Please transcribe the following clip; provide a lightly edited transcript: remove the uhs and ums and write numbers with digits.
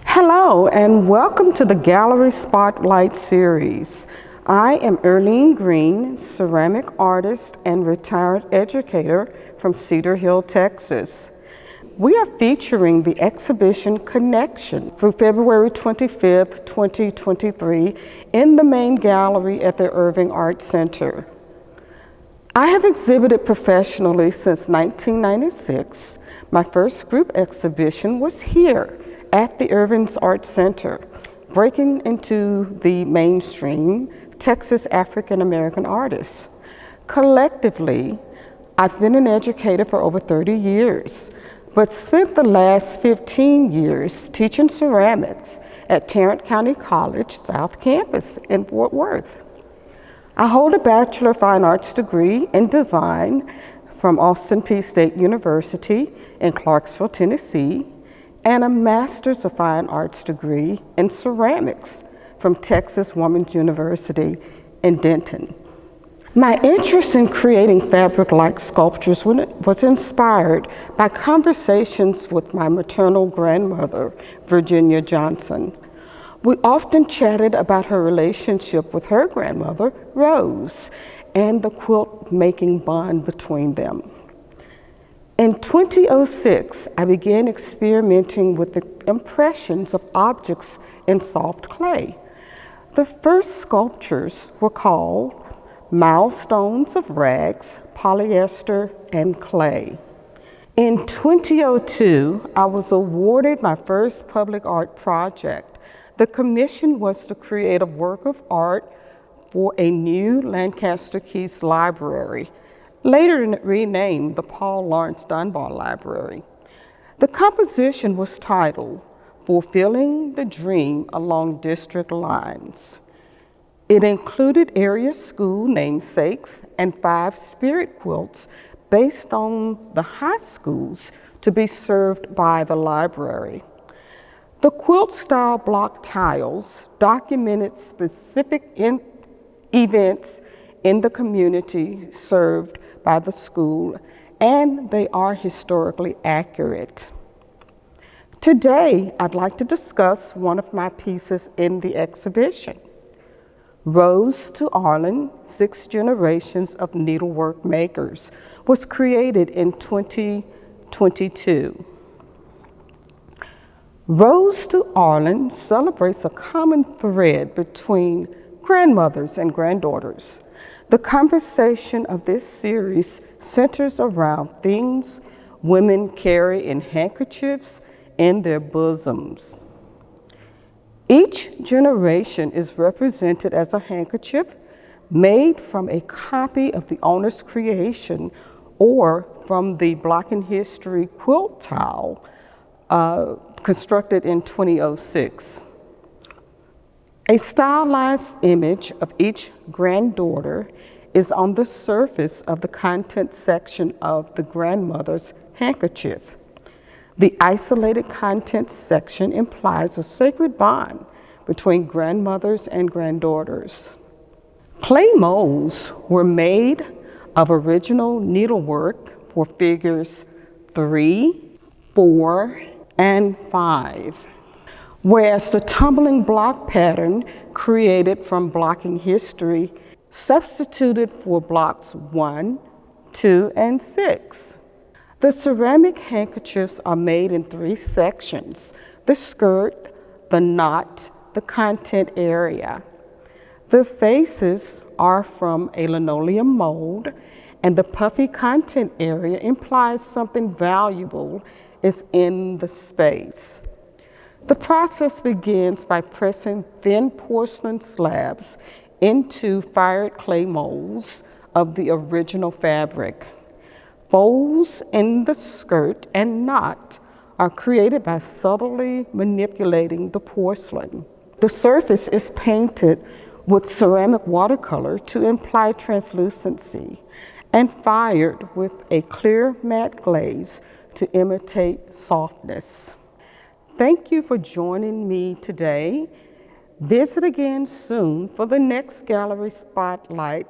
Hello and welcome to the Gallery Spotlight series. I am Earline Green, ceramic artist and retired educator from Cedar Hill, Texas. We are featuring the exhibition Connection through February 25th, 2023 in the main gallery at the Irving Art Center. I have exhibited professionally since 1996. My first group exhibition was here at the Irving Art Center, breaking into the mainstream Texas African American artists. Collectively, I've been an educator for over 30 years, but spent the last 15 years teaching ceramics at Tarrant County College South Campus in Fort Worth. I hold a Bachelor of Fine Arts degree in design from Austin Peay State University in Clarksville, Tennessee, and a Master's of Fine Arts degree in ceramics from Texas Woman's University in Denton. My interest in creating fabric-like sculptures was inspired by conversations with my maternal grandmother, Virginia Johnson. We often chatted about her relationship with her grandmother, Rose, and the quilt-making bond between them. In 2006, I began experimenting with the impressions of objects in soft clay. The first sculptures were called Milestones of Rags, Polyester, and Clay. In 2002, I was awarded my first public art project. The commission was to create a work of art for a new Lancaster Keys library, later renamed the Paul Laurence Dunbar Library. The composition was titled Fulfilling the Dream Along District Lines. It included area school namesakes and 5 spirit quilts based on the high schools to be served by the library. The quilt-style block tiles documented specific events in the community served by the school, and they are historically accurate. Today, I'd like to discuss one of my pieces in the exhibition. Rose to Arlynn, 6 Generations of Needlework Makers, was created in 2022. Rose to Arlynn celebrates a common thread between grandmothers and granddaughters. The conversation of this series centers around things women carry in handkerchiefs in their bosoms. Each generation is represented as a handkerchief made from a copy of the owner's creation or from the Block in History quilt tile constructed in 2006. A stylized image of each granddaughter is on the surface of the content section of the grandmother's handkerchief. The isolated content section implies a sacred bond between grandmothers and granddaughters. Clay molds were made of original needlework for figures 3, 4, and 5. Whereas the tumbling block pattern created from Blocking History substituted for blocks 1, 2, and 6. The ceramic handkerchiefs are made in 3 sections: the skirt, the knot, the content area. The faces are from a linoleum mold, and the puffy content area implies something valuable is in the space. The process begins by pressing thin porcelain slabs into fired clay molds of the original fabric. Folds in the skirt and knot are created by subtly manipulating the porcelain. The surface is painted with ceramic watercolor to imply translucency and fired with a clear matte glaze to imitate softness. Thank you for joining me today. Visit again soon for the next Gallery Spotlight.